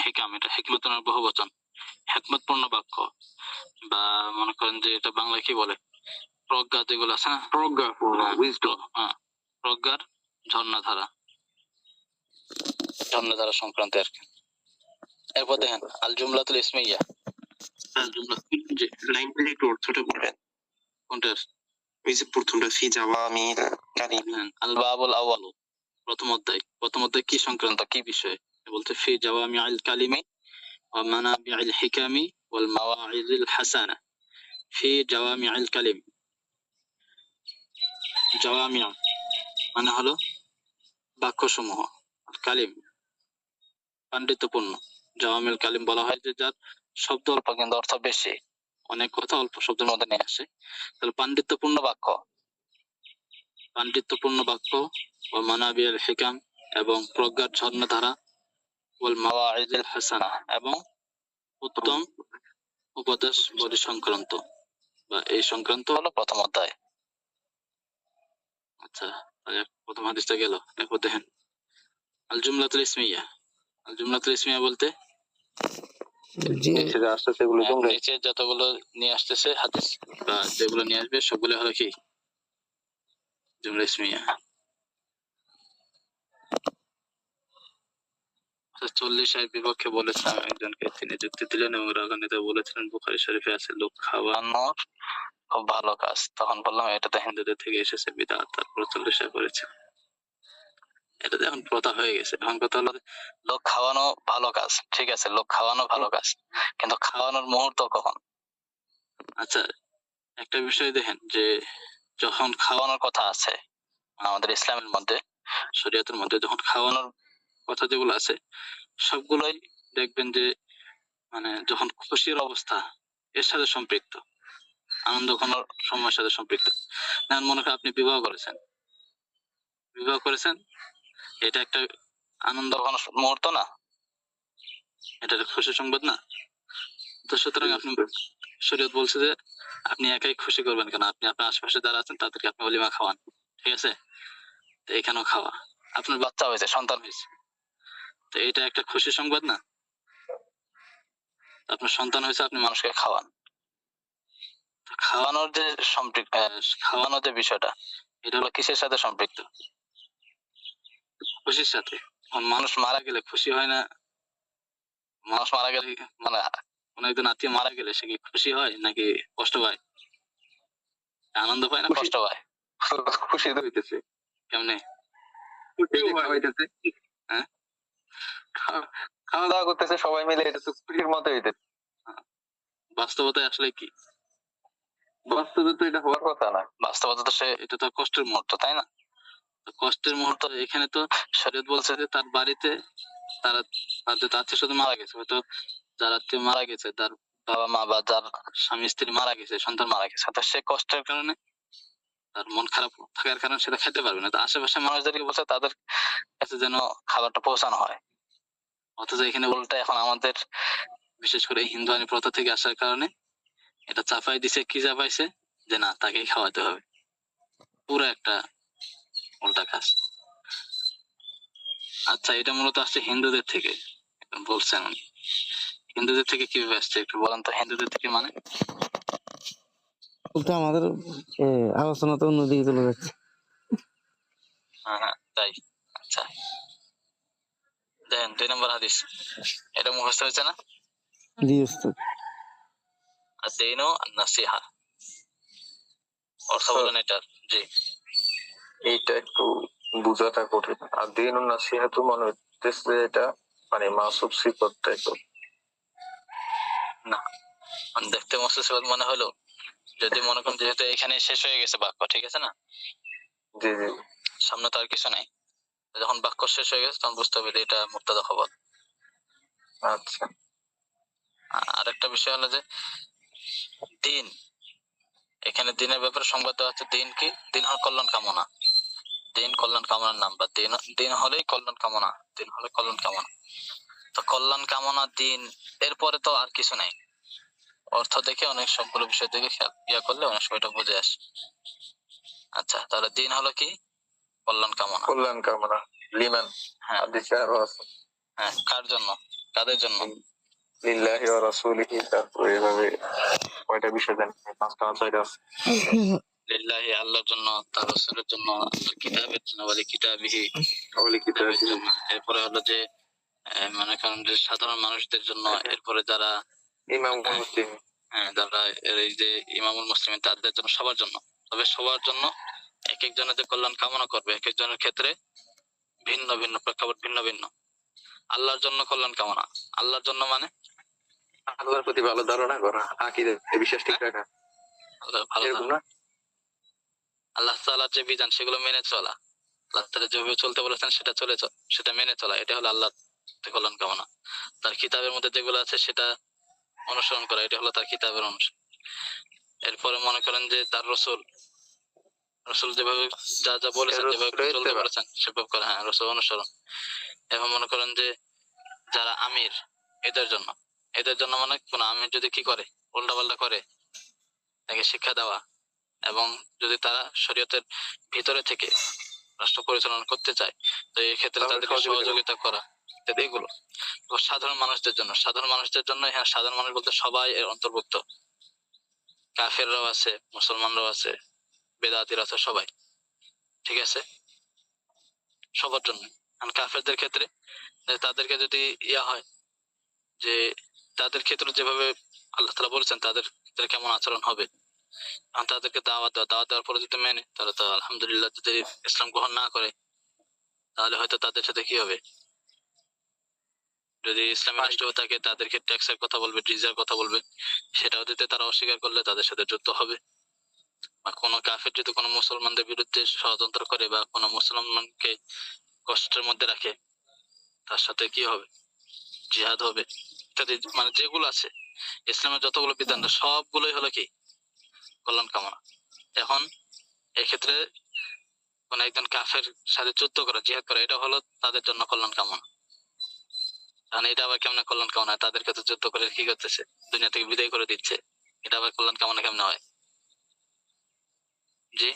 হিকাম, এটা হিকমতের বহুবচন, হিকমতপূর্ণ বাক্য, বা মনে করেন যে এটা বাংলায় কি বলে, প্রজ্ঞা যেগুলো আছে না, প্রজ্ঞাপূর্ণ, প্রজ্ঞার ঝর্ণাধারা, ঝর্ণাধারা সংক্রান্ত আর কি। এরপর দেখেন আল জুমলাতুল ইসমিয়া, আল জুমলা, যে লাইনটার একটু অর্থটা পড়বেন। কোনটার? ওই যে প্রথমটা, ফি জাওয়ামিল কালিম। আল বাবুল আউয়ালু, প্রথম অধ্যায়। প্রথম অধ্যায় কি সংক্রান্ত, কি বিষয়ে বলতে? ফি জাওয়ামিল কালিমি ওয়া মানাবিল হিকামি ওয়াল মাওয়াইজিল হাসানা। ফি জাওয়ামিল কালিম, জাওয়ামি মানে হলো বাক্যসমূহ, কালিম পাণ্ডিত্যপূর্ণ। জাওয়ামিল কালিম বলা হয় যে যার শব্দ অল্প কিন্তু অর্থ বেশি, অনেক কথা অল্প শব্দের মধ্যে নিয়ে আসে, তাহলে পাণ্ডিত্যপূর্ণ বাক্য। পাণ্ডিত্যপূর্ণ বাক্য ও মানাবিয়াল হিকাম, এবং প্রজ্ঞার ঝর্ণাধারা, ওয়াল মাওয়াইজিল হাসানা, এবং উত্তম উপদেশ বলি সংক্রান্ত, বা এই সংক্রান্ত হলো প্রথম অধ্যায়। আচ্ছা, প্রথম হাদিসটা গেল। এরপর দেখেন আল জুমলাতুল ইসমিয়া। আল জুমলাতুল ইসমিয়া বলতে নিচে যতগুলো নিয়ে আসতেছে হাদিস বা যেগুলো নিয়ে আসবে সবগুলো হলো কি জুমলা ইসমিয়া। 40 এর বিপক্ষে বলেছিলাম একজনকে, তিনি যুক্তি দিলেন এবং রাগান্বিত বলেছিলেন বুখারী শরীফে আছে লোক খাওয়ানোর খুব ভালো কাজ। তখন বললাম এটা তো হিন্দুদের থেকে এসেছে, বিদআত। তারপর 40 করেছে, এটা তো এখন প্রথা হয়ে গেছে। এখন কথা হলো লোক খাওয়ানো ভালো কাজ, ঠিক আছে, লোক খাওয়ানো ভালো কাজ, কিন্তু খাওয়ানোর মুহূর্ত কখন? আচ্ছা, একটা বিষয় দেখেন যে যখন খাওয়ানোর কথা আছে আমাদের ইসলামের মধ্যে, শরীয়তের মধ্যে, যখন খাওয়ানোর কথা যেগুলো আছে সবগুলোই দেখবেন যে মানে যখন খুশির অবস্থা এর সাথে সম্পৃক্ত, আনন্দ ঘনার সময়ের সাথে সম্পৃক্ত। যেমন মনে করেন আপনি বিবাহ করেছেন, এটা একটা আনন্দ ঘন মুহূর্ত না, এটা একটা খুশি সংবাদ না? তো সুতরাং আপনি, শরীয়ত বলছে যে আপনি একাই খুশি করবেন কেন, আপনি আপনার আশেপাশে যারা আছেন তাদেরকে আপনি ওলিমা খাওয়ান, ঠিক আছে? তো এখানেও খাওয়া, আপনার বাচ্চা হয়েছে, সন্তান হয়েছে, তো এটা একটা খুশি সংবাদ না? আপনার সন্তান হয়েছে, আপনি মানুষকে খাওয়ান। খাওয়ানোর যে সম্পৃক্ত, খাওয়ানোর যে বিষয়টা, এটা হলো কিসের সাথে সম্পৃক্ত? খুশির সাথে। মানুষ মারা গেলে খুশি হয় না? মানুষ মারা গেলে মানে কোন একজন আত্মীয় মারা গেলে সে কি খুশি হয় নাকি কষ্ট পায়? আনন্দ পায় না কষ্ট পায়? খুশি তো হইতেছে। কেমনে? হ্যাঁ, খাওয়া দাওয়া করতেছে সবাই মিলে, এটা তো খুশির মতো হইতেছে। বাস্তবতায় আসলে কি? বাস্তবে তো এটা হওয়ার কথা না। বাস্তবতা তো এটা তো কষ্টের মুহূর্ত, তাই না? কষ্টের মুহূর্ত। এখানে তো শরীয়ত বলছে যে তার বাড়িতে তার আত্মীয় স্বজন মারা গেছে, হয়তো যার আত্মীয় মারা গেছে, তার বাবা মা বা যার স্বামী স্ত্রী মারা গেছে, সন্তান মারা গেছে, তো সে কষ্টের কারণে, তার মন খারাপ থাকার কারণে সেটা খেতে পারবে না। তো আশেপাশে মানুষদেরকে বলছে তাদের কাছে যেন খাবারটা পৌঁছানো হয়। অথচ এখানে উল্টা, এখন আমাদের বিশেষ করে হিন্দু আইনি প্রথা থেকে আসার কারণে এটা চাপাই দিছে। কি চাপাইছে? যে না, তাকেই খাওয়াতে হবে। পুরো একটা উল্টা কাজ। আচ্ছা, এটা মূলত আসছে হিন্দুদের থেকে বলছেন উনি। হিন্দুদের থেকে কিভাবে আসছে একটু বলেন তো, হিন্দুদের থেকে মানে? উল্টা আমাদের আলোচনা তো অন্যদিকে চলে যাচ্ছে। হ্যাঁ, তাই। আচ্ছা, দেখেন 2 নম্বর হাদিস, এটা মুখস্থ হয়েছে না? জি উস্তাদ। আদ-দীনু আন-নাসিহা, অর্থ বলেন এটা। জি, এইটা একটু বুঝাটা কঠিন। আর দিন নাসিহাতু মনে হচ্ছে এটা মানে মাসুব সিফত টাইপের না, মানে দেখতে মুস্তাসিবাদ মনে হলো, যদি মনে করেন যেহেতু এখানে শেষ হয়ে গেছে বাক্য, ঠিক আছে না? জি জি, সামনে তো আর কিছু নাই, যখন বাক্য শেষ হয়ে গেছে তখন বুঝতে হবে যে এটা মুবতাদা খবর। আচ্ছা। আরেকটা বিষয় হলো যে দিন, এখানে দিনের ব্যাপারে সংবাদ দেওয়া হচ্ছে। দিন কি? দিন হল কল্যাণ কামনা। দিন কল্যাণ কামনার নাম, বা দিন, দিন হলেই কল্যাণ কামনা, দিন হলে কল্যাণ কামনা। তো কল্যাণ কামনা দিন, এরপরে তো আর কিছু নাই। অর্থ দেখে অনেক সবগুলো বিষয় দেখে ইয়া করলে অনেক সময় এটা বুঝে আসে। আচ্ছা, তাহলে দিন হলো কি? কল্যাণ কামনা। কল্যাণ কামনা, লিমান। হ্যাঁ, হাদিসে আরো আছে। হ্যাঁ, কার জন্য, কাদের জন্য? লিল্লাহি ওয়া রাসূলিহি, তারপরে এভাবে কয়টা বিষয় দেন? পাঁচটা না ছয়টা আছে। লিল্লাহি আল্লাহর জন্য, তার রাসূলের জন্য, আল্লাহর কিতাবের জন্য, ওয়ালি কিতাবিহি ওয়ালি কিতাবের কিতাবিহি। জন্য। এরপরে হলো যে মনে করেন যে সাধারণ মানুষদের জন্য, এরপরে যারা ইমামুল মুসলিম। যারা এই যে ইমামুল মুসলিম তাদের জন্য, সবার জন্য। তবে সবার জন্য এক একজনের যে কল্যাণ কামনা করবে, এক একজনের ক্ষেত্রে ভিন্ন ভিন্ন প্রেক্ষাপট, ভিন্ন ভিন্ন। আল্লাহর জন্য কল্যাণ কামনা, আল্লাহর জন্য মানে আল্লাহর প্রতি ভালো ধারণা করা, আকীদা বিশ্বাস ঠিক রাখা, আল্লাহ ভালো এরকম ধারণা। না? আল্লাহ তাআলার যে বিধান সেগুলো মেনে চলা, আল্লাহ তাআলা যেভাবে চলতে বলেছেন সেটা মেনে চলা, এটা হলো আল্লাহর কল্যাণ কামনা। তার কিতাবের মধ্যে যেগুলো আছে সেটা অনুসরণ করা, এটা হলো তার কিতাবের অনুসরণ। এরপরে মনে করেন যে তার রসুল যেভাবে যা যা বলেছেন, যেভাবে চলতে বলেছেন সেভাবে করা, হ্যাঁ রসুল অনুসরণ। এখন মনে করেন যে যারা আমির, এদের জন্য মানে কোন আমির যদি কি করে, উল্টাপাল্টা করে, তাকে শিক্ষা দেওয়া, এবং যদি তারা শরীয়তের ভিতরে থেকে রাষ্ট্র পরিচালনা করতে চায়, তো এই ক্ষেত্রে তাদেরকে সহযোগিতা করা, এগুলো। সাধারণ মানুষদের জন্য, হ্যাঁ সাধারণ মানুষ বলতে সবাই এর অন্তর্ভুক্ত। কাফেররাও আছে, মুসলমানরাও আছে, বেদাতিরা আছে, সবাই, ঠিক আছে, সবার জন্য। কাফেরদের ক্ষেত্রে তাদেরকে যদি হয় যে তাদের ক্ষেত্রে যেভাবে আল্লাহ তাআলা বলেছেন তাদের ক্ষেত্রে কেমন আচরণ হবে, তাদেরকে দাওয়াত দেওয়ার পরে যদি মেনে, তাহলে তো আলহামদুলিল্লাহ। যদি ইসলাম গ্রহণ না করে, তাহলে হয়তো তাদের সাথে কি হবে, যদি ইসলামী রাষ্ট্র থাকে তাদেরকে ট্যাক্সের কথা বলবে, ডিজের কথা বলবে, সেটাও যদি তারা অস্বীকার করলে তাদের সাথে যুদ্ধ হবে। বা কোনো কাফের যদি কোনো মুসলমানদের বিরুদ্ধে ষড়যন্ত্র করে বা কোনো মুসলমানকে কষ্টের মধ্যে রাখে, তার সাথে কি হবে, জিহাদ হবে ইত্যাদি। মানে যেগুলো আছে ইসলামের যতগুলো বিধান, সবগুলোই হলো কি কল্যাণ কামনা। এখন এক্ষেত্রে কোন একজন কাফের সাথে যুদ্ধ করা, জিহাদ করা, এটা হলো তাদের জন্য কল্যাণ কামনা। কারণ এটা আবার কেমন কল্যাণ কামনা? তাদেরকে তো যুদ্ধ করে কি করতেছে, দুনিয়া থেকে বিদায় করে দিচ্ছে, এটা আবার কল্যাণ কামনা কেমনে হয়? জি,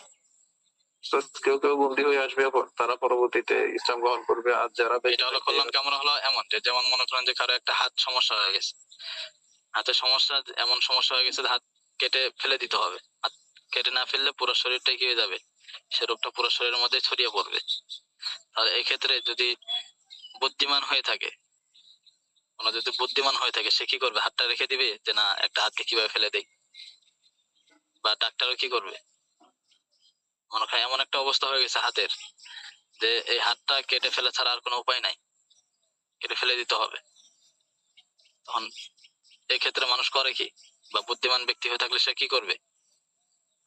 তো কেউ কেউ বন্দী হয়ে আসবে, তারা পরবর্তীতে ইসলাম গ্রহণ করবে, আর যারা এটা হলো কল্যাণ কামনা হলো এমন যে, যেমন মনে করেন যে কারো একটা হাত সমস্যা হয়ে গেছে, হাতের সমস্যা, এমন সমস্যা হয়ে গেছে হাত কেটে ফেলে দিতে হবে। হাত কেটে না ফেললে পুরো শরীরটাই কি হয়ে যাবে, সে রোগটা পুরো শরীরের মধ্যে ছড়িয়ে পড়বে। তাহলে এক্ষেত্রে যদি বুদ্ধিমান হয়ে থাকে, যদি বুদ্ধিমান হয়ে থাকে, সে কি করবে, হাতটা রেখে দিবে যে না একটা হাতকে কিভাবে ফেলে দেয়? বা ডাক্তারও কি করবে, মনে হয় এমন একটা অবস্থা হয়ে গেছে হাতের, যে এই হাতটা কেটে ফেলা ছাড়া আর কোনো উপায় নাই, কেটে ফেলে দিতে হবে। তখন এক্ষেত্রে মানুষ করে কি, বা বুদ্ধিমান ব্যক্তি হয়ে থাকলে সে কি করবে,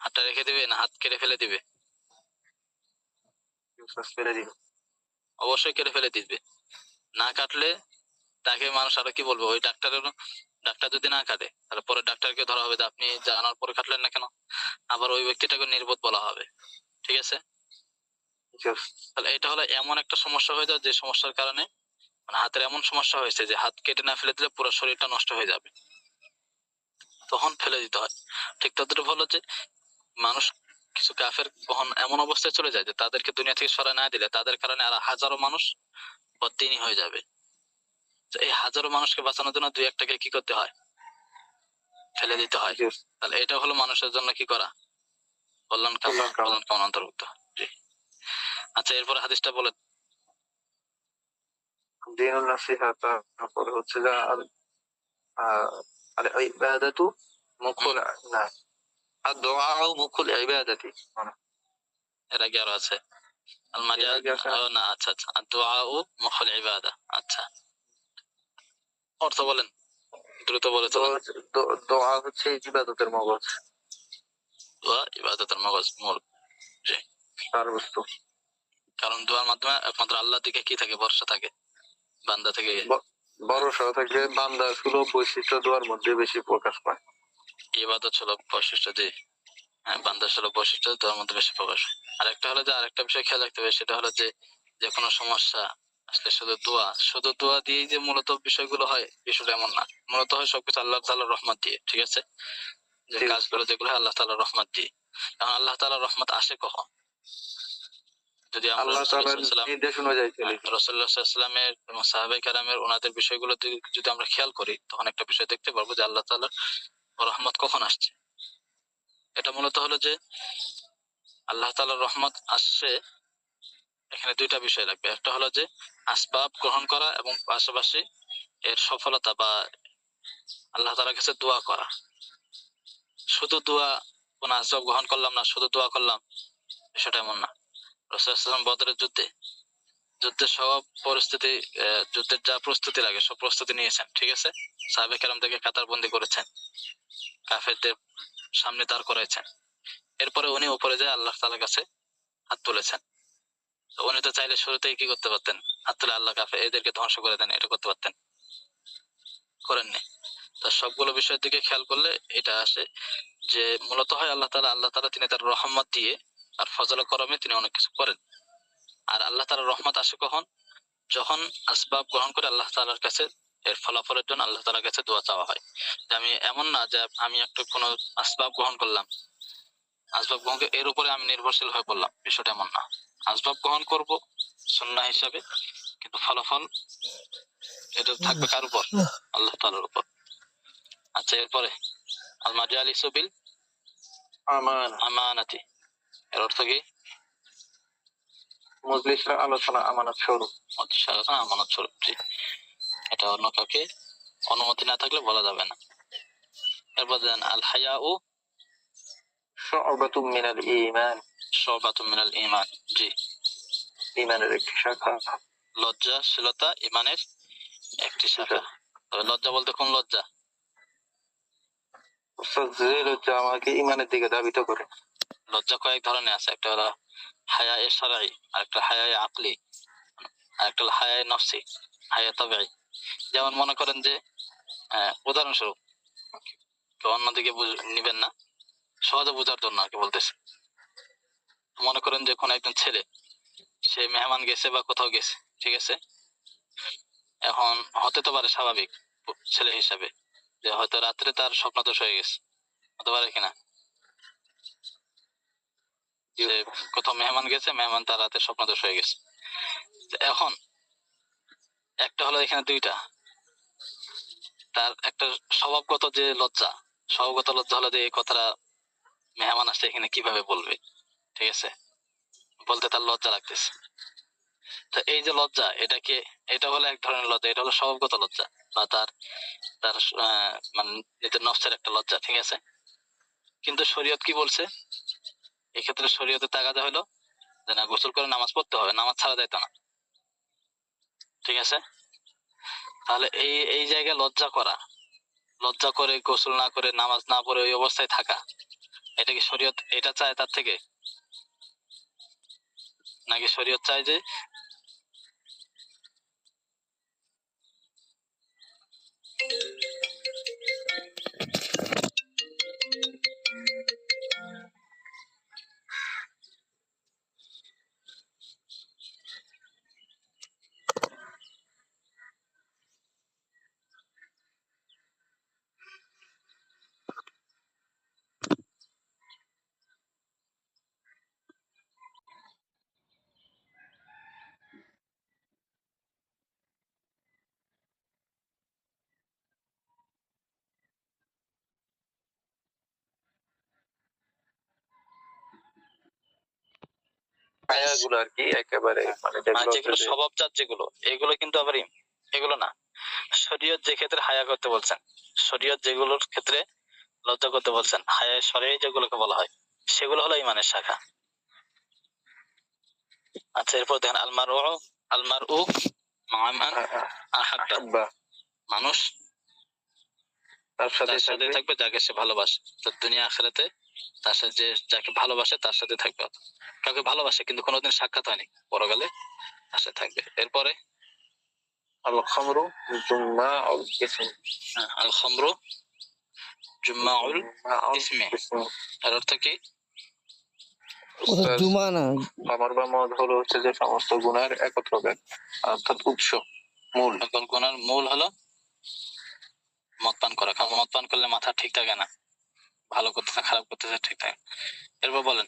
হাতটা রেখে দিবে না হাত কেটে ফেলে দিবে? ফেলে দিবে। অবশ্যই কেটে ফেলে দিবে। না কাটলে তাকে মানুষ আরো কি বলবে, ওই ডাক্তার যদি না কাটে, তাহলে পরে ডাক্তারকে ধরা হবে যে আপনি জানার পরে কাটলেন না কেন, আবার ওই ব্যক্তিটাকে নির্বোধ বলা হবে, ঠিক আছে। তাহলে এটা হলো এমন একটা সমস্যা হয়ে যায়, যে সমস্যার কারণে মানে হাতের এমন সমস্যা হয়েছে যে হাত কেটে না ফেলে দিলে পুরো শরীরটা নষ্ট হয়ে যাবে, তখন ফেলে দিতে হয়। ঠিক ততটা হলো যে মানুষ, কিছু কাফের কখন এমন অবস্থায় চলে যায় যে তাদেরকে দুনিয়া থেকে সরায় না দিলে তাদের কারণে আর হাজারো মানুষ বদ্দিনই হয়ে যাবে। তো এই হাজারো মানুষকে বাঁচানোর জন্য দুই একটাকে কি করতে হয়, ফেলে দিতে হয়। তাহলে এটা হলো মানুষের জন্য কি করা, কল্যাণ কামনা অন্তর্ভুক্ত। জি, আচ্ছা এরপরে হাদিসটা বলে। দিনুন নাসিহা, তারপরে হচ্ছে যে আল ইবাদাতু মুখুল, না আদ-দুআ মুখুল ইবাদাতি, এর আগে আরো আছে আল মাজাজ, না আচ্ছা আচ্ছা, আদ-দুআ মুখুল ইবাদা। আচ্ছা, অর্থ বলেন, দ্রুত বলে চলেন। দোয়া হচ্ছে ইবাদতের মগজ, দোয়া ইবাদতের মগজ, মূল। জি, তার বস্তু। কারণ দোয়ার মাধ্যমে একমাত্র আল্লাহর দিকে কি থাকে, ভরসা থাকে, বান্দা থেকে ভরসা থাকে, বান্দা সুলভ বৈশিষ্ট্য দোয়ার মধ্যে বেশি প্রকাশ পায়। ইবাদত সুলভ বৈশিষ্ট্য, জি হ্যাঁ, বান্দা সুলভ বৈশিষ্ট্য দোয়ার মধ্যে বেশি প্রকাশ। আরেকটা হলো যে, আরেকটা বিষয় খেয়াল রাখতে হবে, সেটা হলো যে যে কোনো সমস্যা আসলে শুধু দোয়া দিয়েই যে মূলত বিষয়গুলো হয়, বিষয়টা এমন না। মূলত হয় সবকিছু আল্লাহ তাআলার রহমত দিয়ে, ঠিক আছে, যে কাজগুলো যেগুলো হয় আল্লাহ তাআলার রহমত দিয়ে। কারণ আল্লাহ তাআলার রহমত আসে কখন, যদি আমরা আল্লাহ তাআলার নির্দেশ অনুযায়ী চলি। রাসূলুল্লাহ সাল্লাল্লাহু আলাইহি ওয়াসাল্লামের এবং সাহাবায়ে কেরামের ওনাদের বিষয়গুলো যদি আমরা খেয়াল করি, তখন একটা বিষয় দেখতে পারবো যে আল্লাহ তাআলার রহমত কখন আসছে। এটা মূলত হলো যে আল্লাহ তাআলার রহমত আসছে, এখানে দুইটা বিষয় লাগবে। একটা হলো যে আসবাব গ্রহণ করা এবং পাশাপাশি এর সফলতা বা আল্লাহ তাআলার কাছে দোয়া করা। শুধু দোয়া, কোন আসবাব গ্রহণ করলাম না, শুধু দোয়া করলাম, বিষয়টা এমন না। রাসূলুল্লাহ সাল্লাল্লাহু আলাইহি ওয়াসাল্লাম বদরের যুদ্ধের সব পরিস্থিতি, যুদ্ধের যা প্রস্তুতি লাগে সব প্রস্তুতি নিয়েছেন, ঠিক আছে। সাহাবায়ে কেরামদেরকে কাতারবন্দি করেছেন, কাফেরদের সামনে দাঁড় করাইছেন। এরপরে উনি উপরে যায় আল্লাহ তাআলার কাছে হাত তুলেছেন। তো উনি তো চাইলে শুরুতেই কি করতে পারতেন, হাত তুলে আল্লাহ কাফের এদেরকে ধ্বংস করে দেন, এটা করতে পারতেন, করেননি। তো সবগুলো বিষয়ের দিকে খেয়াল করলে এটা আসে যে মূলত হয় আল্লাহ তাআলা তিনি তার রহমত দিয়ে আর ফজল করমে তিনি অনেক কিছু করেন। আর আল্লাহ তাআলার রহমত আসে কখন? যখন আসবাব গ্রহণ করে আল্লাহ তাআলার কাছে এর ফলাফলের জন্য আল্লাহ তাআলার কাছে দোয়া চাওয়া হয়। যে আমি এমন না যে আমি একটা কোনো আসবাব গ্রহণ করলাম, আসবাব গ্রহণ করে এর উপরে আমি নির্ভরশীল হয়ে পড়লাম, বিষয়টা এমন না। আসবাব গ্রহণ করব সুন্নাহ হিসাবে, কিন্তু ফলাফল এটা থাকবে কার উপর? আল্লাহ তাআলার উপর। আচ্ছা, এরপরে আল মাজালিসু বিল আমানাতি, এর অর্থ কি? মজলিসের আলোচনা আমানত স্বরূপ। আমানত স্বরূপ, জি। এটা অন্য কাউকে অনুমতি না থাকলে বলা যাবে না। এরপর দেন আল হায়াউ শু'বাতুম মিনাল ঈমান, শু'বাতুম মিনাল ঈমান, জি। ঈমানের একটি শাখা। লজ্জাশীলতা ঈমানের একটি শাখা। তবে লজ্জা বলতে কোন লজ্জা? উস্তাদ, যে লজ্জা আমাকে ঈমানের দিকে ধাবিত করে। লজ্জা কয়েক ধরনের আছে, একটা হলো হায়ায়ে শারঈ, আরেকটা হায়ায়ে আকলি, আরেকটা হলো হায়ায়ে নফসি, হায়া তাবিঈ। যেমন মনে করেন যে উদাহরণস্বরূপ, কেউ অন্যদিকে নিবেন না, সহজে বোঝার জন্য আর কি বলতেছে। মনে করেন যে কোন একজন ছেলে, সে মেহমান গেছে বা কোথাও গেছে, ঠিক আছে। এখন হতে তো পারে স্বাভাবিক ছেলে হিসাবে যে হয়তো রাত্রে তার স্বপ্নদোষ হয়ে গেছে, হতে পারে কিনা? যে কোথাও মেহমান গেছে, মেহমান তার রাতে স্বপ্নদোষ হয়ে গেছে। এখন একটা হলো এখানে দুইটা, তার একটা স্বভাবগত যে লজ্জা, স্বভাবগত লজ্জা হলো যে এই কথাটা মেহমান আসছে এখানে কিভাবে বলবে, ঠিক আছে, বলতে তার লজ্জা লাগতেছে। তো এই যে লজ্জা, এটা হলো এক ধরনের লজ্জা, এটা হলো স্বভাবগত লজ্জা বা তার তার মানে নিজের নফসের একটা লজ্জা, ঠিক আছে। কিন্তু শরীয়ত কি বলছে এক্ষেত্রে? শরীয়তের তাগাদা হলো যে না, গোসল করে নামাজ পড়তে হবে, নামাজ ছাড়া যাইতো না, ঠিক আছে। তাহলে এই এই জায়গায় লজ্জা করে গোসল না করে নামাজ না পড়ে ওই অবস্থায় থাকা, এটা কি শরীয়ত এটা চায় তার থেকে? নাকি শরীয়ত চায় যে ছায়াগুলো আর কি, একেবারে মানে যেগুলো যেগুলো স্বভাবজাত, যেগুলো এগুলো কিন্তু আবার এগুলো না। শরীয়ত যে ক্ষেত্রে হায়া করতে বলছেন, শরীয়ত যেগুলোর ক্ষেত্রে লজ্জা করতে বলছেন, হায়া শরঈ যেগুলোকে বলা হয়, সেগুলো হলো ইমানের শাখা। আচ্ছা, এরপর দেখেন আলমারউ মা'মান আহাব্বা, মানুষ তার সাথে তার সাথে থাকবে যাকে সে ভালোবাসে। তো দুনিয়া আখিরাতে তার সাথে যাকে ভালোবাসে তার সাথে থাকবে। কাউকে ভালোবাসে কিন্তু কোনোদিন সাক্ষাৎ হয়নি, পরকালে তার সাথে থাকবে। এরপরে আল খামরু জুম্মাউল ইসম, আল খামরু জুম্মাউল ইসমি, এর অর্থ কি? ওটা জুমা না, খামর বা মদ হলো হচ্ছে যে সমস্ত গুনাহের একত্রকে, অর্থাৎ উৎস, মূল। সকল গুনার মূল হলো মদ পান করা। কারণ মদ পান করলে মাথা ঠিক থাকে না, ভালো করতেছে খারাপ করতেছে ঠিক থাকে। এরপর বলেন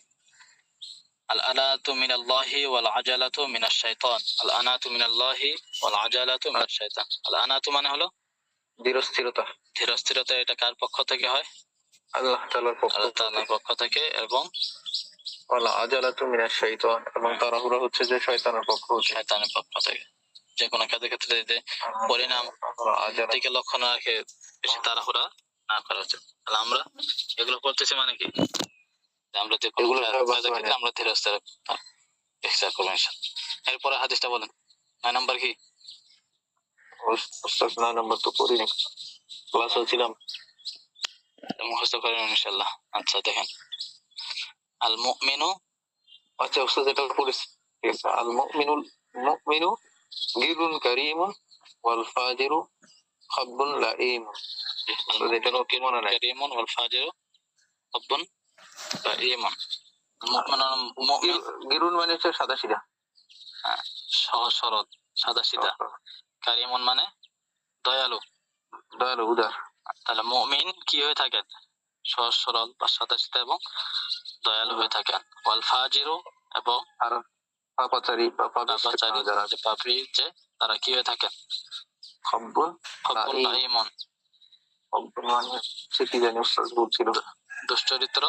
আল আনাতু মিনাল্লাহি ওয়াল আজালাতু মিনাশ শাইতান। আল আনাতু মিনাল্লাহি ওয়াল আজালাতু মিনাশ শাইতান। আল আনাতু মানে হলো ধীরস্থিরতা, ধীরস্থিরতা। এটা কার পক্ষ থেকে হয়? আল্লাহ তাআলার পক্ষ আল্লাহ থেকে। তাআলার পক্ষ থেকে। এবং ওয়াল আজালাতু মিনাশ শাইতান, এবং তাড়াহুড়া হচ্ছে যে শয়তানের পক্ষ হতে। শয়তানের পক্ষ থেকে। যে কোনো কাজের ক্ষেত্রে যে পরিণাম দিকে লক্ষ্য না রেখে বেশি তাড়াহুড়া না করা উচিত। তাহলে আমরা এগুলো করতেছি মানে কি, যে আমরা যে কোনো এগুলো কাজের ক্ষেত্রে আমরা ধীরস্থির চেষ্টা করবো ইনশাআল্লাহ। এরপরে হাদিসটা বলেন, 9 নম্বর কি? ওস্তাদ 9 নম্বর তো পড়িনি, ক্লাস হচ্ছিলাম। মুখস্থ করেন ইনশাআল্লাহ। আচ্ছা দেখেন, আল মুমিনু, আচ্ছা ওস্তাদ এটা পড়েছি, ঠিক আছে। আল মুমিনু গিরুন কারীমুন ওয়াল ফাজিরু খাব্বুন লাঈম। এটা তো মনে নাই। কারীমুন ওয়াল ফাজিরু খাব্বুন লাঈম। মুমিন গিরুন মানে হচ্ছে সাদা সিধা, সহজ সরল সাদা সিধা। কারীমুন মানে দয়ালু, দয়ালু উদার। তাহলে মুমিন কি হয়ে থাকেন? সহজ সরল বা সাদাসিধা এবং দয়ালু হয়ে থাকেন। ওয়াল ফাজিরু, এবং আর পাপাচারী বা পাপাচারী যারা যে পাপী, যে তারা কি হয়ে থাকেন? খাব্বুন খাব্বুন লাঈম। লাঈমুন, খাব্বুন মানে সে কি জানি ওস্তাদ বলছিল, দুশ্চরিত্র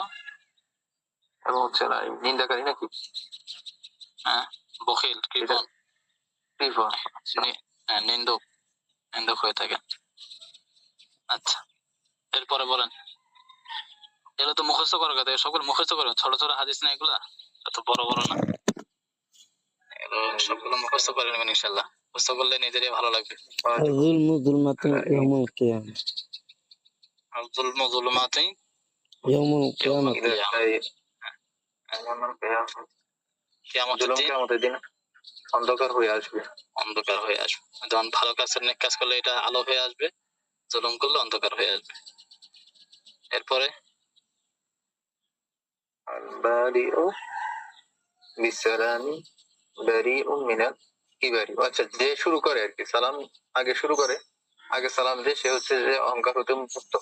এবং হচ্ছে লাঈম নিন্দাকারী নাকি? হ্যাঁ, বখিল, কৃপণ, কৃপণ। নিন্দুক, নিন্দুক হয়ে থাকেন। আচ্ছা এরপরে বলেন, এগুলো তো মুখস্থ করার কথা, সবগুলো মুখস্থ করবেন। ছোট ছোট হাদিস না এগুলা, এত বড় বড় না। এগুলো সবগুলো মুখস্থ করে নেবেন ইনশাআল্লাহ। মুখস্থ করলে নিজেরই ভালো লাগবে। الظلم ظلمة يوم القيامة আর যুলমু যুলুমাতিন يوم القيامة কিয়ামতের দিন কিয়ামতের দিন অন্ধকার হয়ে আসবে। অন্ধকার হয়ে আসবে। যখন ভালো কাজ নেক কাজ করলে এটা আলো হয়ে আসবে, জুলুম করলে অন্ধকার হয়ে আসবে। এরপরে বারিউ বিসালামি বারিউ মিনাল কিবারি। আচ্ছা যে শুরু করে আর কি, সালাম আগে শুরু করে, আগে সালাম যে সে হচ্ছে যে অহংকার হতে মুক্ত।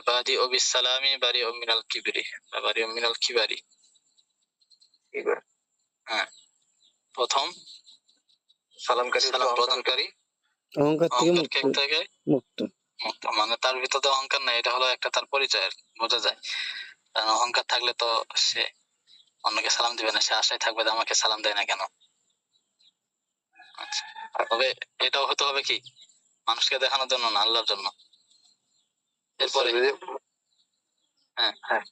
বাদিউ বিসসালামি বারিউ মিনাল কিবরি, বা বারিউ মিনাল কিবারি। কিবার হ্যাঁ, প্রথম সালামকারী সালাম প্রদানকারী অহংকার থেকে অহংকার মুক্ত থেকে মুক্ত মুক্ত। মানে তার ভিতরে অহংকার নাই, এটা হলো একটা তার পরিচয় আর কি, বোঝা যায়। কারণ অহংকার থাকলে তো সে অন্যকে সালাম দিবে না, সে আশায় থাকবে যে আমাকে সালাম দেয় না কেন। আচ্ছা, তবে এটাও হতে হবে কি, মানুষকে দেখানোর জন্য না, আল্লাহর জন্য। এরপরে হ্যাঁ, হ্যাঁ,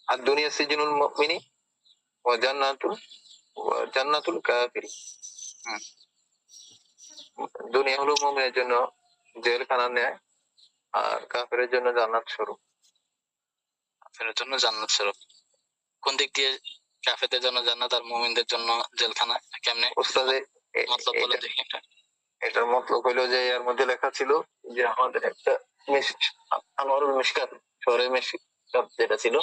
আর দুনিয়া সিজনুল মুমিনি ওয়া জান্নাতুল কাফিরি। হুম। দুনিয়া হলো মুমিনের জন্য জেলখানার ন্যায়, আর কাফেরের জন্য জান্নাত স্বরূপ। কাফেরের জন্য জান্নাত স্বরূপ। কোন দিক দিয়ে কাফেরদের জন্য জান্নাত আর মুমিনদের জন্য জেলখানা? কেমনে ওস্তাদ মতলব বলে দেখি এটা। এটার মতলব হইলো যে এর মধ্যে লেখা ছিল যে আমাদের একটা আনোয়ারুল মিশকাত, শহরের মিশকাত যেটা ছিল,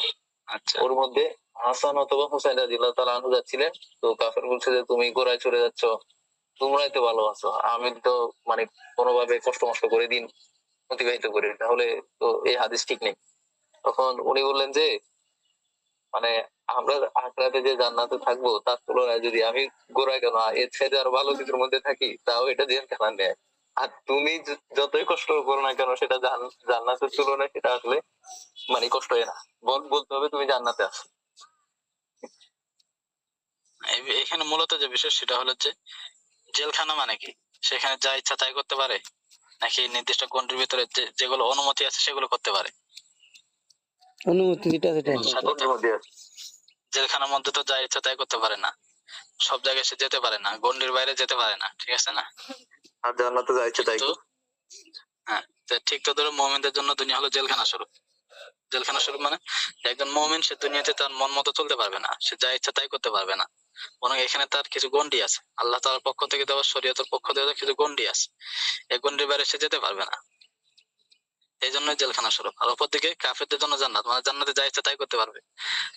আচ্ছা, ওর মধ্যে হাসান অথবা হুসাইন রাদিয়াল্লাহু তাআলা আনহু যাচ্ছিলেন। তো কাফের বলছে যে তুমি গোড়ায় চলে যাচ্ছ, তোমরাই তো ভালো আছো, আমি তো মানে কোনোভাবে কষ্ট মষ্ট করে দিন অতিবাহিত করি, তাহলে তো এই হাদিস ঠিক নেই। তখন উনি বললেন যে মানে আমরা আখরাতে যে জান্নাতে থাকবো তার তুলনায় যদি আমি গোড়ায় কেন এর ছেড়ে আরো ভালো কিছুর মধ্যে থাকি, তাও এটা জেলখানা নেয়। আর তুমি যতই কষ্ট করো না কেন সেটা জান্নাতের তুলনায় সেটা আসলে মানে কষ্ট হয় না, বলতে হবে তুমি জান্নাতে আছো। এখানে মূলত যে বিষয় সেটা হলো যে জেলখানা মানে কি, সেখানে যা ইচ্ছা তাই করতে পারে, নাকি নির্দিষ্ট গণ্ডির ভিতরে যেগুলো অনুমতি আছে সেগুলো করতে পারে? অনুমতি যেটা সেটা গণ্ডির মধ্যে আছে। জেলখানার মধ্যে তো যা ইচ্ছা তাই করতে পারে না, সব জায়গায় সে যেতে পারে না, গণ্ডির বাইরে যেতে পারে না, ঠিক আছে না? আর জান্নাতে যা ইচ্ছে তাই তো হ্যাঁ, ঠিক তো ধরো মুমিনদের জন্য দুনিয়া হলো জেলখানা স্বরূপ। জেলখানা স্বরূপ মানে একজন মুমিন সে দুনিয়াতে তার মন মতো চলতে পারবে না, সে যা ইচ্ছা তাই করতে পারবে না, বরং এখানে তার কিছু গণ্ডি আছে, আল্লাহ তাআলার পক্ষ থেকে দেওয়া, শরীয়তের পক্ষ থেকে দেওয়া কিছু গণ্ডি আছে, এই গণ্ডির বাইরে সে যেতে পারবে না। এই জন্য জেলখানা স্বরূপ। আর অপরদিকে কাফেরদের জন্য জান্নাত, মানে জান্নাতে যা ইচ্ছা তাই করতে পারবে।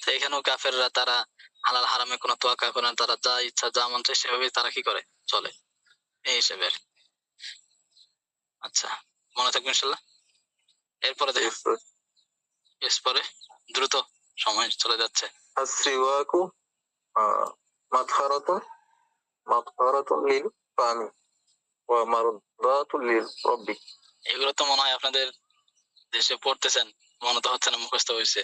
তো এখানেও কাফেররা তারা হালাল হারামে কোনো তোয়াক্কা করে না, তারা যা ইচ্ছা যা মন চায় সেভাবেই তারা কি করে চলে, এই হিসেবে আর কি। আচ্ছা, মনে থাকবে ইনশাল্লাহ। এরপরে দেখেন, এরপরে দ্রুত সময় চলে যাচ্ছে। আসরিওয়াকু মাতফারাতুন মাতফারাতুন লিল ফামি ওয়া মারদাতুল লিল রাব্বি। এগুলো তো মনে হয় আপনাদের দেশে পড়তেছেন, মনে তো হচ্ছে না মুখস্থ হয়েছে।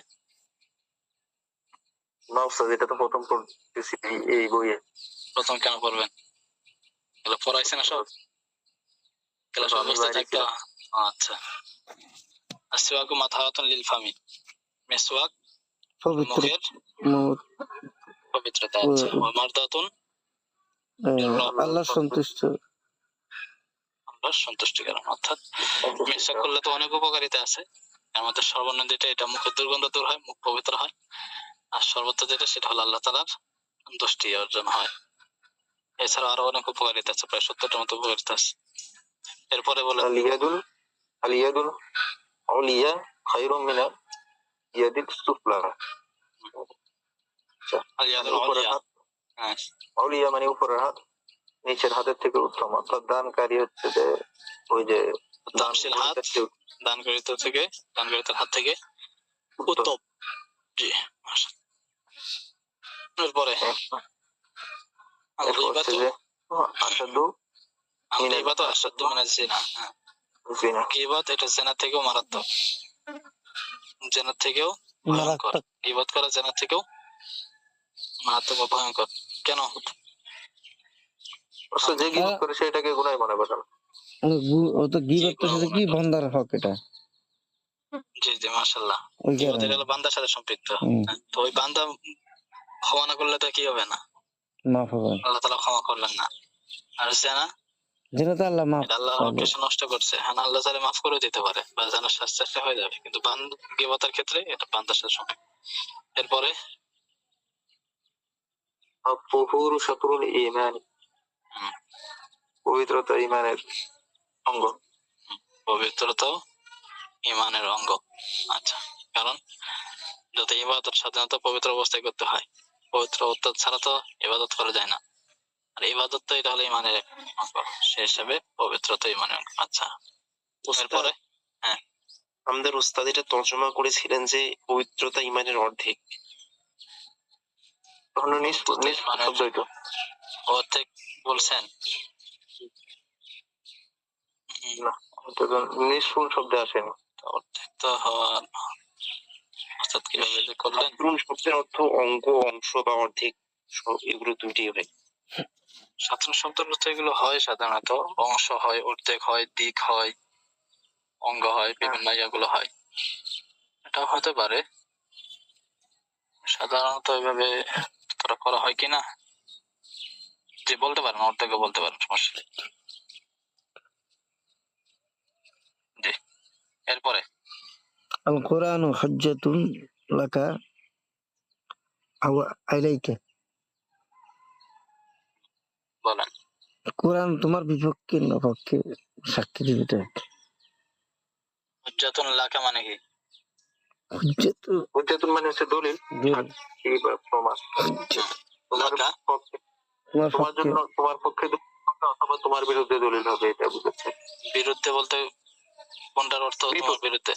না উস্তাদ, এটা তো প্রথম পড়তেছি এই বইয়ে। প্রথম কেন পড়বেন? এগুলো পড়াইছে না সব? এগুলো সব আমি বুঝতে বাইরে থাকতো। ছিলাম। আচ্ছা। আসওয়াকু মাতহারাতুন লিল ফামি, মিসওয়াক পবিত্র মুখের মুখ, পবিত্রতা। আচ্ছা। ওয়া মারদাতুন আল্লাহ সন্তুষ্ট। আল্লাহর সন্তুষ্টির কারণ। অর্থাৎ মিসওয়াক করলে তো অনেক উপকারিতা আছে। এর মধ্যে সর্বনিম্ন যেটা, এটা মুখের দুর্গন্ধ দূর হয়, মুখ পবিত্র হয়। আর সর্বোচ্চ যেটা, সেটা হলো আল্লাহ তাআলার সন্তুষ্টি অর্জন হয়। এছাড়া আরো অনেক উপকারিতা আছে, প্রায় 70টার মতো উপকারিতা আছে। এরপরে বলে আলিয়াদুল আউলিয়া খায়রুম মিনাল ইয়াদিস সুফলা। আলিয়াদুল উপরের আউলিয়া। হাত, হ্যাঁ, আউলিয়া মানে উপরের হাত, নিচের হাতের থেকে উত্তম। অর্থাৎ দানকারী হচ্ছে যে ওই যে দানশীল হাত, দানকারীদের থেকে, দানকারীদের হাত থেকে উত্তম। জি, মাশাআল্লাহ। এরপরে এরপর হচ্ছে যে আসাদু গীবাত আসাদু মিনাজ জিনা। হ্যাঁ, জিনা। গীবাত এটা জেনা থেকেও মারাত্মক, জেনার থেকেও ভয়ঙ্কর। মারাত্মক। গীবাত করা জেনার থেকেও মারাত্মক ও ভয়ঙ্কর। কেন? অবশ্য যে গীবত করে সেটাকে গুনাহ মনে করে না। ও তো গীবত করতেছে কি বান্দার হক এটা। জি জি, মাশাআল্লাহ। ওই গীবত কারণে হলো বান্দার সাথে সম্পৃক্ত। তো ওই বান্দা ক্ষমা না করলে তো কি হবে না, মাফ হবে। আল্লাহ তাআলা ক্ষমা করবেন না। আর জেনা, যেটা তো আল্লাহ মাফ এটা আল্লাহর হক কিছু নষ্ট করছে, হ্যাঁ, আল্লাহ তাআলা মাফ করে দিতে পারে বা জানার শাস্তি হয়ে যাবে, কিন্তু গীবতের ক্ষেত্রে এটা বান্দার সাথে সম্পৃক্ত। এরপরে আত-তুহুরু শাতরুল ঈমান, পবিত্রতা ঈমানের অঙ্গ। পবিত্রতাও ঈমানের অঙ্গ। আচ্ছা, কারণ যত ইবাদত সাধারণত পবিত্র অবস্থায় করতে হয়, পবিত্র অবস্থা ছাড়া তো ইবাদত করা যায় না। আর ইবাদত তো এটা হলো ঈমানের অঙ্গ, সেই হিসাবে পবিত্রতা ঈমানের অঙ্গ। আচ্ছা, এরপরে আমাদের উস্তাদ এটা তর্জমা করেছিলেন যে পবিত্রতা ইমানের অর্ধেক। অর্ধেক বলছেন না, নিষ্ফুল শব্দে আসেনি। অর্ধেক তো হওয়ার অর্থাৎ কিভাবে যে করলেন? সাতরুন শব্দের অর্থ অঙ্গ, অংশ বা অর্ধেক, এগুলো দুইটাই হয়। ছাত্র শব্দের অর্থ এগুলো হয় সাধারণত, অংশ হয়, অর্ধেক হয়, দিক হয়, অঙ্গ হয়, বিভিন্ন ইয়েগুলো হয়। এটাও হতে পারে, সাধারণত এভাবে তোরা করা হয় কিনা যে বলতে পারেন, অর্ধেকও বলতে পারেন, সমস্যা নেই। জি, এরপরে আল কোরআন হুজ্জাতুন লাকা আও আলাইকা। বলেন। কোরআন তোমার বিপক্ষে না পক্ষে সাক্ষী দিবে। এটা হুজ্জাতুন লাকা মানে কি? হুজ্জাতুন মানে হচ্ছে দলিল, সাক্ষী বা প্রমাণ। লাকা তোমার জন্য, তোমার পক্ষে অথবা তোমার বিরুদ্ধে দলিল হবে, এটা বুঝাচ্ছে। বিরুদ্ধে বলতে কোনটার অর্থ? তোমার বিরুদ্ধে।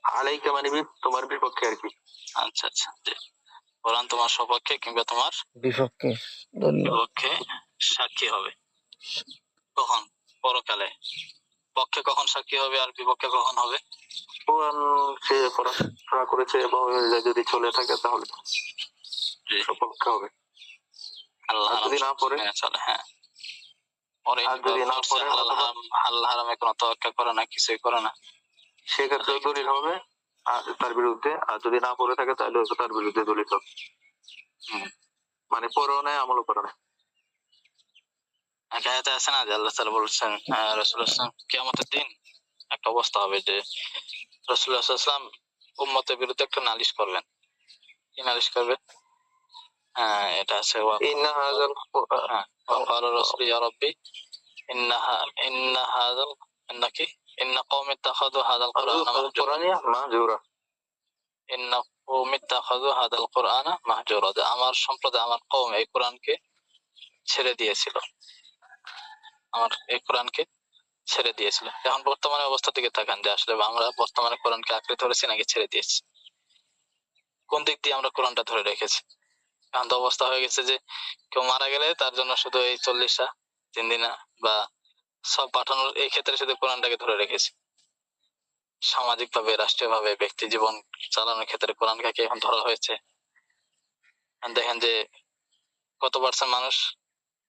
আলাইকা মানে তোমার বিপক্ষে আর কি। আচ্ছা আচ্ছা, জি। কোরআন তোমার সপক্ষে কিংবা তোমার বিপক্ষে বিপক্ষে সাক্ষী হবে। কখন? পরকালে। পক্ষে কখন সাক্ষী হবে আর বিপক্ষে কখন হবে? কোরআন সে পড়াশোনা করেছে এবং যদি চলে থাকে তাহলে সপক্ষে হবে। আল্লাহ যদি না পড়ে, চলে, হ্যাঁ, পরে যদি না পড়ে হালাল হারামে কোনো তোয়াক্কা করে না, কিছুই করে না, সেক্ষেত্রে দলিল হবে আর তার বিরুদ্ধে। আর যদি না পড়ে থাকে তাহলে তার বিরুদ্ধে দলিল হবে। মানে পড়েও নেয়, আমলও করে নেয়। একটা আয়াতে আছে না যে আল্লাহ তাআলা বলছেন রাসূলুল্লাহ সাল্লাল্লাহু আলাইহি ওয়াসাল্লাম কিয়ামতের দিন একটা অবস্থা হবে যে রাসূলুল্লাহ সাল্লাল্লাহু আলাইহি ওয়াসাল্লাম উম্মতের বিরুদ্ধে একটা নালিশ করবেন। কি নালিশ করবে? এটা আছে ইন্না হাযাল কুরআন وقال الرسول يا ربي إن هذا إنك إن قوم اتخذوا هذا القرآن মাহজুরা। إن قوم اتخذوا هذا القرآن مهجورا। আমার সম্প্রদায়, আমার কওম এই কোরআনকে ছেড়ে দিয়েছিল, আমার এই কোরআনকে ছেড়ে দিয়েছিল। এখন বর্তমানে অবস্থা থেকে তাকান যে আসলে আমরা বর্তমানে কোরআনকে আঁকড়ে ধরেছি নাকি ছেড়ে দিয়েছি? কোন দিক দিয়ে আমরা কোরআনটা ধরে রেখেছি? এখন তো অবস্থা হয়ে গেছে যে কেউ মারা গেলে তার জন্য শুধু এই 40টা 3 দিনা বা সব পাঠানোর এই ক্ষেত্রে শুধু কোরআনটাকে ধরে রেখেছে। সামাজিক ভাবে, রাষ্ট্রীয় ভাবে, ব্যক্তি জীবন চালানোর ক্ষেত্রে কোরআনকে এখন ধরা হয়েছে। এখন দেখেন যে কত পার্সেন্ট মানুষ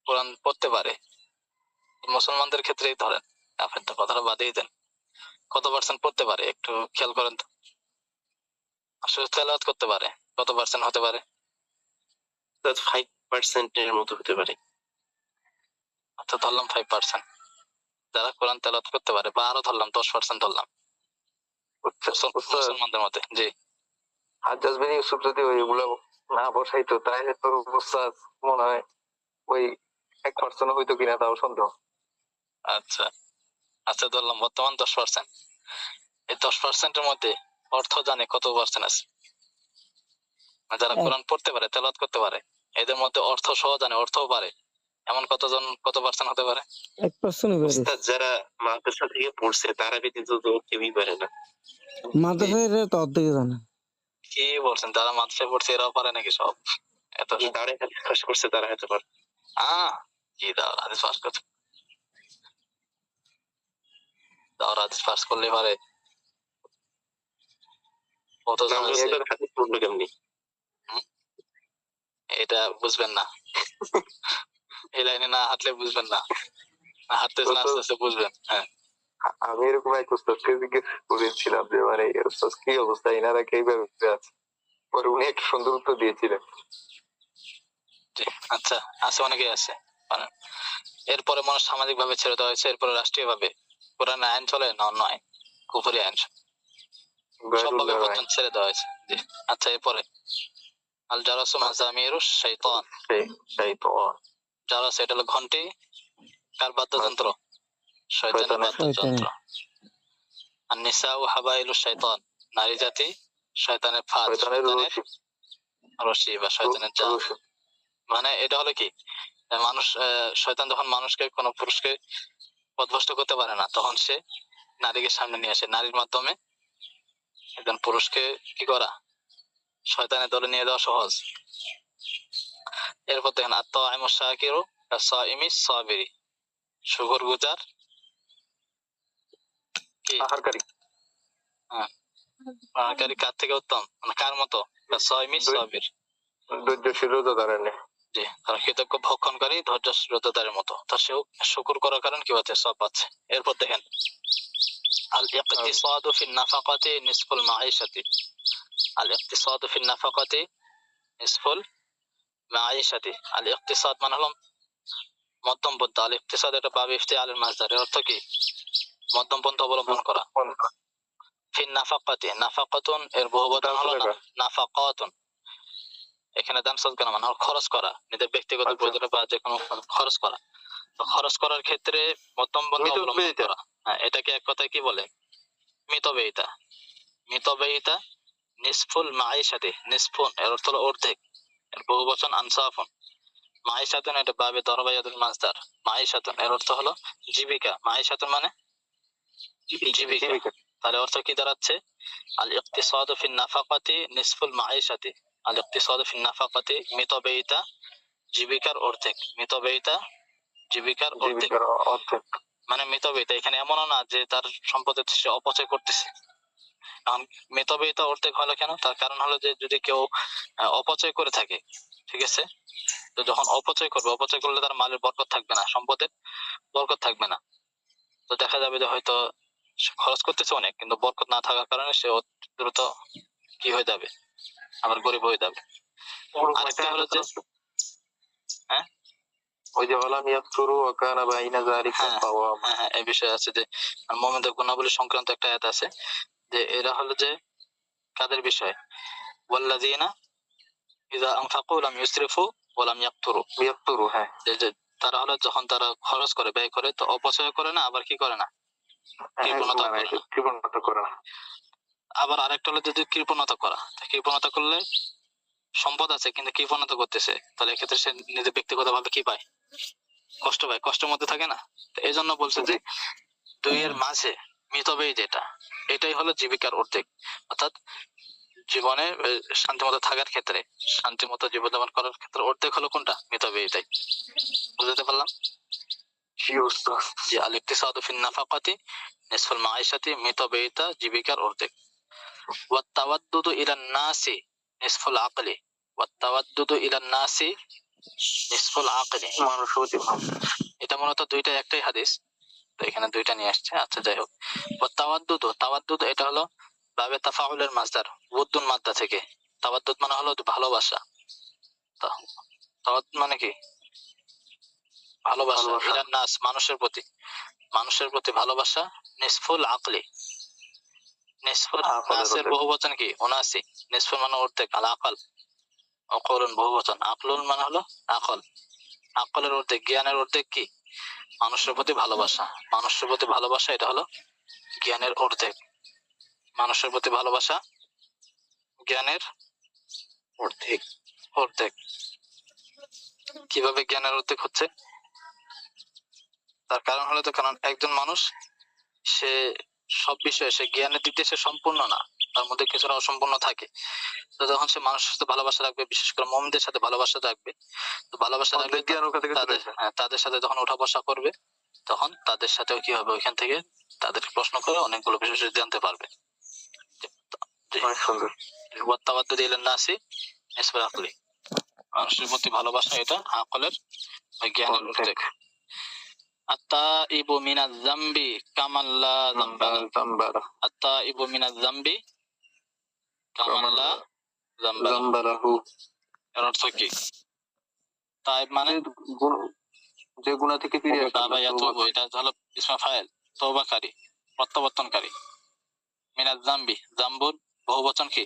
কোরআন পড়তে পারে। মুসলমানদের ক্ষেত্রেই ধরেন, আপনি তো কথাটা বাদেই দেন, কত পার্সেন্ট পড়তে পারে একটু খেয়াল করেন তো। আসলে তেলাওয়াত করতে পারে কত পার্সেন্ট হতে পারে? 5% এর মতো হতে পারে। আচ্ছা ধরলাম 5%, যারা কোরআন তেলাওয়াত করতে পারে, বা আরো ধরলাম 10% ধরলাম মুসলমানদের মধ্যে। জি, হাজ্জাজ বিন ইউসুফ যদি ওইগুলো না বসাইতো তাহলে তো উস্তাদ মনে হয় ওই 1% হইতো কিনা তাও সন্দেহ। আচ্ছা আচ্ছা ধরলাম বর্তমান 10%। এই 10%-এর মধ্যে অর্থ জানে কত পার্সেন্ট আছে? যারা এক- কোরআন পড়তে পারে, তেলাওয়াত করতে পারে, এদের মধ্যে অর্থ সহ জানে, অর্থও পারে, এমন কতজন, কত পার্সেন্ট হতে পারে? 1% পারে। উস্তাদ যারা মাদ্রাসা থেকে পড়ছে তারা ব্যতীত তো কেউই পারে না। মাদ্রাসায় তো অর্ধেক জানে। কি বলছেন, তারা মাদ্রাসায় পড়ছে এরাও পারে নাকি সব? এত তারা হাদিস পাস করছে, তারা হতে পারে। কি দাওরা হাদিস পাস করছে? দাওরা হাদিস পাস করলে পারে? কতজন আছে? হাদিস পড়লো কেমনি? এটা বুঝবেন না, এই লাইনে না হাঁটলে বুঝবেন না, না হাঁটতেছেন আস্তে আস্তে বুঝবেন। হ্যাঁ, আমি এরকম এক উস্তাদকে জিজ্ঞেস করেছিলাম যে মানে উস্তাদ কি অবস্থা, এনারা কিভাবে আছে, পরে উনি একটা সুন্দর উত্তর দিয়েছিলেন। জি, আচ্ছা আছে, অনেকেই আছে মানে। এরপরে মানুষ সামাজিক ভাবে ছেড়ে দেওয়া হয়েছে, এরপরে রাষ্ট্রীয় ভাবে কোরআন আইন চলে না অন্য আইন, কুফরি আইন, সবভাবে পর্যন্ত ছেড়ে দেওয়া হয়েছে। জি, আচ্ছা এরপরে আল জারাসু মাজামিরুশ শাইতান। জারাস এটা হলো ঘন্টি, কার বাদ্যযন্ত্র? শয়তানের বাদ্যযন্ত্র। আর নিসাউ হাবাইলুশ শাইতান, নারী জাতি শয়তানের ফাঁদ, শয়তানের রশি বা শয়তানের জাল। মানে এটা হলো কি, মানুষ শয়তান যখন মানুষকে, কোনো পুরুষকে পথভ্রষ্ট করতে পারে না, তখন সে নারীকে সামনে নিয়ে আসে, নারীর মাধ্যমে একজন পুরুষকে কি করা, শয়তানের দলে নিয়ে যাওয়া সহজ। এরপর দেখেন আত-তাইমুশ শাকিরু কাস-সাইমিস সাবিরি, শুকর গুজার কি আহারকারী আহারকারী কার থেকে উত্তম, মানে কার মতো? কাস-সাইমিস সাবির, ধৈর্যশীল রোজাদারের ন্যায়। জি, তারা কৃতজ্ঞ ভক্ষণকারী ধৈর্যশীলতার মতো, তার সেও শুকর করার কারণ কি হচ্ছে, সব পাচ্ছে। এরপর দেখেন আল ইকতিসাদু ফিন নাফাকাতি নিসফুল মাঈশাতি। আল ইকতিসাদু ফিন নাফাকাতি নিসফুল মাঈশাতি। আল ইকতিসাদ মানে হলো মধ্যম পন্থা। আল ইকতিসাদ এটা বাব ইফতিআলের মাসদার, এর অর্থ কি? মধ্যম পন্থা অবলম্বন করা। ফিন নাফাকাতি, নাফাকাতুন এর বহুবচন হলো নাফাকাতুন। এখানে দান সদকা মানে খরচ করা, নিজের ব্যক্তিগত প্রয়োজনে বা যে কোনো খরচ করা। তো খরচ করার ক্ষেত্রে মধ্যম পন্থা অবলম্বন করা, হ্যাঁ, এটাকে এক কথায় কি বলে? মিতব্যয়িতা। মিতব্যয়িতা নিসফুল মাঈশাতি, নিসফুন এর অর্থ হলো অর্ধেক, এর বহুবচন আনসাফুন। মাঈশাতুন এটা বাবে দরবায়াতুল মাসদার, মাঈশাতুন এর অর্থ হলো জীবিকা, মাঈশাতুন মানে জীবিকা। তাহলে অর্থ কি দাঁড়াচ্ছে? আল ইকতিসাদু ফিন নাফাকাতি নিসফুল মাঈশাতি। আল ইকতিসাদু ফিন নাফাকাতি মিতব্যয়িতা জীবিকার অর্ধেক, মিতব্যয়িতা জীবিকার অর্ধেক। মানে মিতব্যয়িতা এখানে এমনও না যে তার সম্পদের সে অপচয় করতেছে। এখন মিতব্যয়িতা অর্ধেক হলো কেন? তার কারণ হলো যে যদি কেউ অপচয় করে থাকে, ঠিক আছে, তো যখন অপচয় করবে, অপচয় করলে তার মালের বরকত থাকবে না, সম্পদের বরকত থাকবে না। তো দেখা যাবে যে হয়তো সে খরচ করতেছে অনেক, কিন্তু বরকত না থাকার কারণে সে দ্রুত কি হয়ে যাবে, আবার গরিব হয়ে যাবে। আরেকটা হলো যে হ্যাঁ, ওই যে ওয়ালাম ইয়াকতুরু ওয়া কানা বাইনা যালিকা কাওয়ামা। হ্যাঁ, এই বিষয়ে আছে যে মুমিনদের গুণাবলী সংক্রান্ত একটা আয়াত আছে, যে এরা হলো যে কাদের বিষয়? ওয়াল্লাযিনা ইযা আনফাকু লাম ইউসরিফু ওয়া লাম ইয়াকতুরু। হ্যাঁ, যে তারা হলো যখন তারা খরচ করে, ব্যয় করে, তো অপচয় করে না, আবার কি করে না, কৃপণতা করে না। আবার আরেকটা হলো যদি কৃপণতা করা, কৃপণতা করলে সম্পদ আছে কিন্তু কৃপণতা করতেছে, তাহলে এক্ষেত্রে সে নিজে ব্যক্তিগত ভাবে কি পায়, কষ্ট পায়, কষ্টের মধ্যে থাকে না। তো এই জন্য বলছে যে দুইয়ের মাঝে মিতব্যয়ী যেটা, এটাই হলো জীবিকার অর্ধেক। অর্থাৎ জীবনে শান্তি মতো থাকার ক্ষেত্রে, শান্তি মতো জীবনযাপন করার ক্ষেত্রে অর্ধেক হলো কোনটা? মিতব্যয়িতাই। বুঝতে পারলাম? জি, আল ইকতিসাদু ফিন নাফাকাতি নিসফুল মাঈশাতি, মিতব্যয়িতা জীবিকার অর্ধেক। ওয়াত তাওয়াদ্দুদু ইলান নাসি নিসফুল আকলি, ওয়াত তাওয়াদ্দুদু ইলান নাসি নিসফুল আকলি। মানুষ হতে এটা মূলত দুইটা একটাই হাদিস, তো এখানে দুইটা নিয়ে আসছে। আচ্ছা যাই হোক, ওয়াত তাওয়াদ্দুদু এটা হলো বাবে তাফাউলের মাসদার, উদ্দুন মাদ্দা থেকে। তাওয়াদ্দুদ মানে হলো ভালোবাসা। তাওয়াদ্দুদ মানে কি? ভালোবাসা। ভালোবাসা। ইলান নাস, মানুষের প্রতি ভালোবাসা। নিসফুল আকলি, নিসফুল আকলের নাসের অর্ধেক। বহুবচন কি? উনাসি। নিসফুল মানে অর্ধেক, আল আকল। অকলুন বহুবচন, আকলুন মানে হলো আকল। আকলের অর্ধেক, জ্ঞানের অর্ধেক কি? মানুষের প্রতি ভালোবাসা। মানুষের প্রতি ভালোবাসা এটা হলো জ্ঞানের অর্ধেক। মানুষের প্রতি ভালোবাসা জ্ঞানের অর্ধেক। অর্ধেক। কিভাবে জ্ঞানের অর্ধেক হচ্ছে? তার কারণ হলো, তো কারণ একজন মানুষ সে সব বিষয়ে সে জ্ঞানের দিক দিয়ে সে সম্পূর্ণ না, তার মধ্যে কিছুটা অসম্পূর্ণ থাকে। তো যখন সে মানুষের সাথে ভালোবাসা রাখবে, বিশেষ করে মুমিনদের সাথে ভালোবাসা রাখবে, তো ভালোবাসা রাখবে অর্ধেক জ্ঞান ওখান থেকে চলে তাদের, আসে। তাদের সাথে যখন ওঠা বসা করবে, তখন তাদের সাথেও কি হবে, ওইখান থেকে তাদেরকে প্রশ্ন করে অনেকগুলো বিষয় সে জানতে পারবে। অনেক সুন্দর। ওয়াত্তাওয়াদ্দুদ ইলান নাসি নিসফুল আকলি, মানুষের প্রতি ভালোবাসা এটা আকলের ওই জ্ঞানের অর্ধেক। আত্তাইবু মিনাজ যামবি কামান লা যামবা লাহু। আত্তাইবু মিনাজ যামবি কামান লা যামবা লাহু। এর অর্থ কি? তাইব মানে যে গুনাহ থেকে ফিরে আসে, তাবা ইয়াতুবু, এটা হলো ইসমে ফাইল, তওবাকারী, প্রত্যাবর্তনকারী। মিনাজ যামবি, যামবুন বহুবচন কি?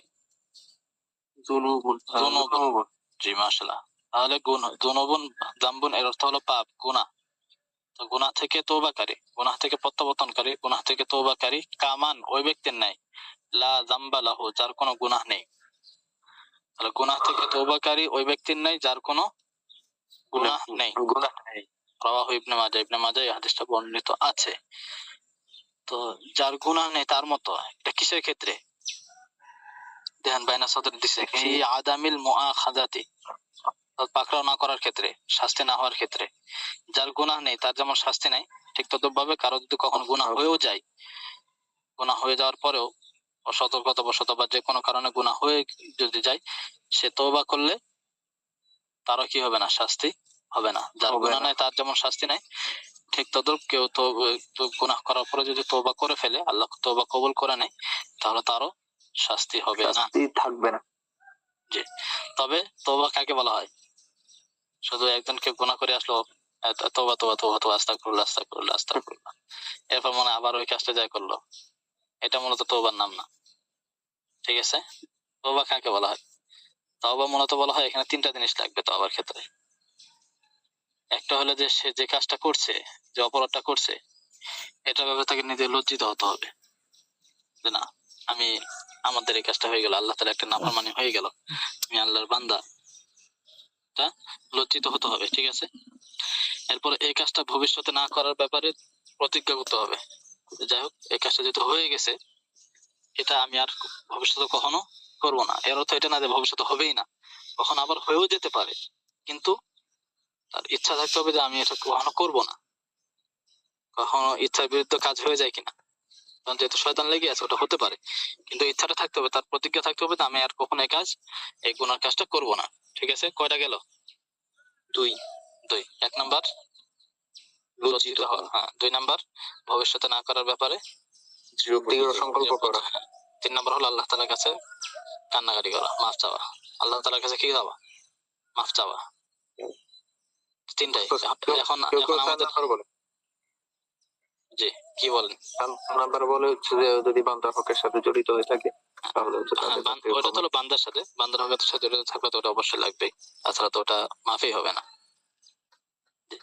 যুনুবুন। যুনুবুন। জি মাশাআল্লাহ। তাহলে যুনুবুন, যামবুন এর অর্থ হলো পাপ, গুনাহ। তো গুনাহ থেকে তওবাকারী, গুনাহ থেকে প্রত্যাবর্তনকারী, গুনাহ থেকে তওবাকারী। কামান ওই ব্যক্তির নাই, লা যামবা লাহু যার কোনো গুনাহ নেই। তাহলে গুনাহ থেকে তওবাকারী ওই ব্যক্তির নাই যার কোনো গুনাহ নেই। গুনাহ নেই। রাওয়াহু ইবনে মাজাহ, ইবনে মাজাহ এই হাদিসটা বর্ণিত আছে। তো যার গুনাহ নেই তার মতো, এটা কিসের ক্ষেত্রে? ধ্যান বাইনা সদর দিছে, ফি আদামিল মুআখাযাতি, পাকড়াও না করার ক্ষেত্রে, শাস্তি না হওয়ার ক্ষেত্রে। যার গুনাহ নেই তার যেমন শাস্তি নাই, ঠিক তদ্রুপভাবে কারো যদি কখনো গুনাহ হয়েও যায়, গুনাহ হয়ে যাওয়ার পরেও অসতর্কতাবশত বা যে কোনো কারণে গুনাহ হয়ে যদি যায়, সে তওবা করলে তারও কি হবে না? শাস্তি হবে না। যার গুনাহ নাই তার যেমন শাস্তি নাই, ঠিক তদ্রুপ কেউ তো গুনাহ করার পরে যদি তওবা করে ফেলে, আল্লাহ তওবা কবুল করে নেয়, তাহলে তারও শাস্তি হবে না। শাস্তি থাকবে না। জি। তবে তওবা কাকে বলা হয়? শুধু একজনকে গুনাহ করে আসলো, তওবা তওবা তওবা তওবা, আস্তাগফিরুল্লাহ আস্তাগফিরুল্লাহ আস্তাগফিরুল্লাহ, এরপর মনে হয় আবার ওই কাজটা যায় করলো, এটা মূলত তওবার নাম না। ঠিক আছে? তওবা কাকে বলা হয়? তওবা মূলত বলা হয়, এখানে তিনটা জিনিস লাগবে তওবার ক্ষেত্রে। একটা হলো যে সে যে কাজটা করছে, যে অপরাধটা করছে, এটা ভেবে তাকে নিজে লজ্জিত হতে হবে যে না, আমি, আমাদের এই কাজটা হয়ে গেল, আল্লাহ তাআলা একটা নাফরমানি হয়ে গেল, আমি আল্লাহর বান্দা, তা লজ্জিত হতে হবে। ঠিক আছে? এরপর এই কাজটা ভবিষ্যতে না করার ব্যাপারে প্রতিজ্ঞা করতে হবে। যাই হোক, এই কাজটা যেহেতু হয়ে গেছে, এটা আমি আর ভবিষ্যতে কখনো করব না। এর অর্থ এটা না যে ভবিষ্যতে হবেই না, কখন আবার হয়েও যেতে পারে, কিন্তু তার ইচ্ছা থাকতে হবে যে আমি এটা কখনো করব না। কখনো ইচ্ছার বিরুদ্ধে কাজ হয়ে যায় কিনা, কারণ যেহেতু শয়তান লেগে আছে, ওটা হতে পারে, কিন্তু ইচ্ছাটা থাকতে হবে, তার প্রতিজ্ঞা থাকতে হবে যে আমি আর কখনো এই কাজ, এই গুনার কাজটা করব না। ঠিক আছে? কয়টা গেল? দুই। এক নাম্বার লজ্জিত হওয়া, হ্যাঁ। 2 নাম্বার ভবিষ্যতে না করার ব্যাপারে দৃঢ় সংকল্প করা। 3 নাম্বার হলো আল্লাহ তাআলার কাছে কান্নাকাটি করা, মাফ চাওয়া। আল্লাহ তাআলার কাছে কি চাওয়া? মাফ চাওয়া। তিনটাই। এখন এখন আমাদের বলে জি, কি বলেন? নাম্বার বলে হচ্ছে যে যদি বান্দা হকের সাথে জড়িত হয়ে থাকে, তাহলে হচ্ছে হ্যাঁ, তাদের প্রতি ওটা তো হলো বান্দার সাথে, বান্দার হকের সাথে জড়িত থাকলে তো ওটা অবশ্যই লাগবে, তাছাড়া তো ওটা মাফই হবে না। জি।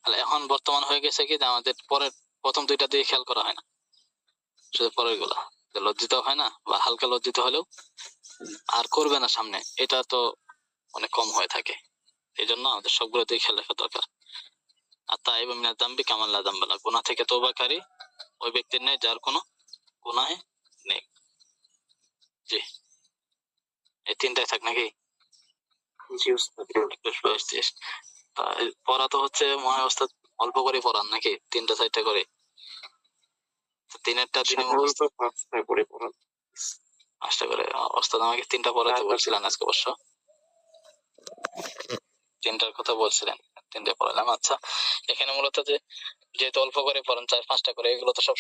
তাহলে এখন বর্তমান হয়ে গেছে কি যে আমাদের পরের প্রথম দুইটা দিয়ে খেয়াল করা হয় না, শুধু পরের গুলা, যে লজ্জিত হয় না, বা হালকা লজ্জিত হলেও আর করবে না সামনে, এটা তো অনেক কম হয়ে থাকে। এই জন্য আমাদের সবগুলো দিয়ে খেয়াল রাখা দরকার। আর তাই মিনাজ যামবি কামান লা যামবা লাহু, গুনাহ থেকে তওবাকারী ওই ব্যক্তির নেই যার কোনো গুনাহ নেই। জি। এই তিনটাই থাক নাকি? জি উস্তাদ। 21, 22, 23। তা এই পড়া তো হচ্ছে মনে হয় ওস্তাদ অল্প করে পড়ান নাকি? 3টা 4টা করে। তো তিনেরটা তিনি মুখস্থ সাধারণত 5টা করে পড়ান। 5টা করে। ওস্তাদ আমাকে 3টা পড়াতে তার বলছিলেন পাশাপাশি আজকে অবশ্য। 3টার কথা বলছিলেন। 3টে পড়ালাম। আচ্ছা, এখানে মূলত যে যেহেতু অল্প করে পড়ান 4-5টা করে, এগুলো তো সব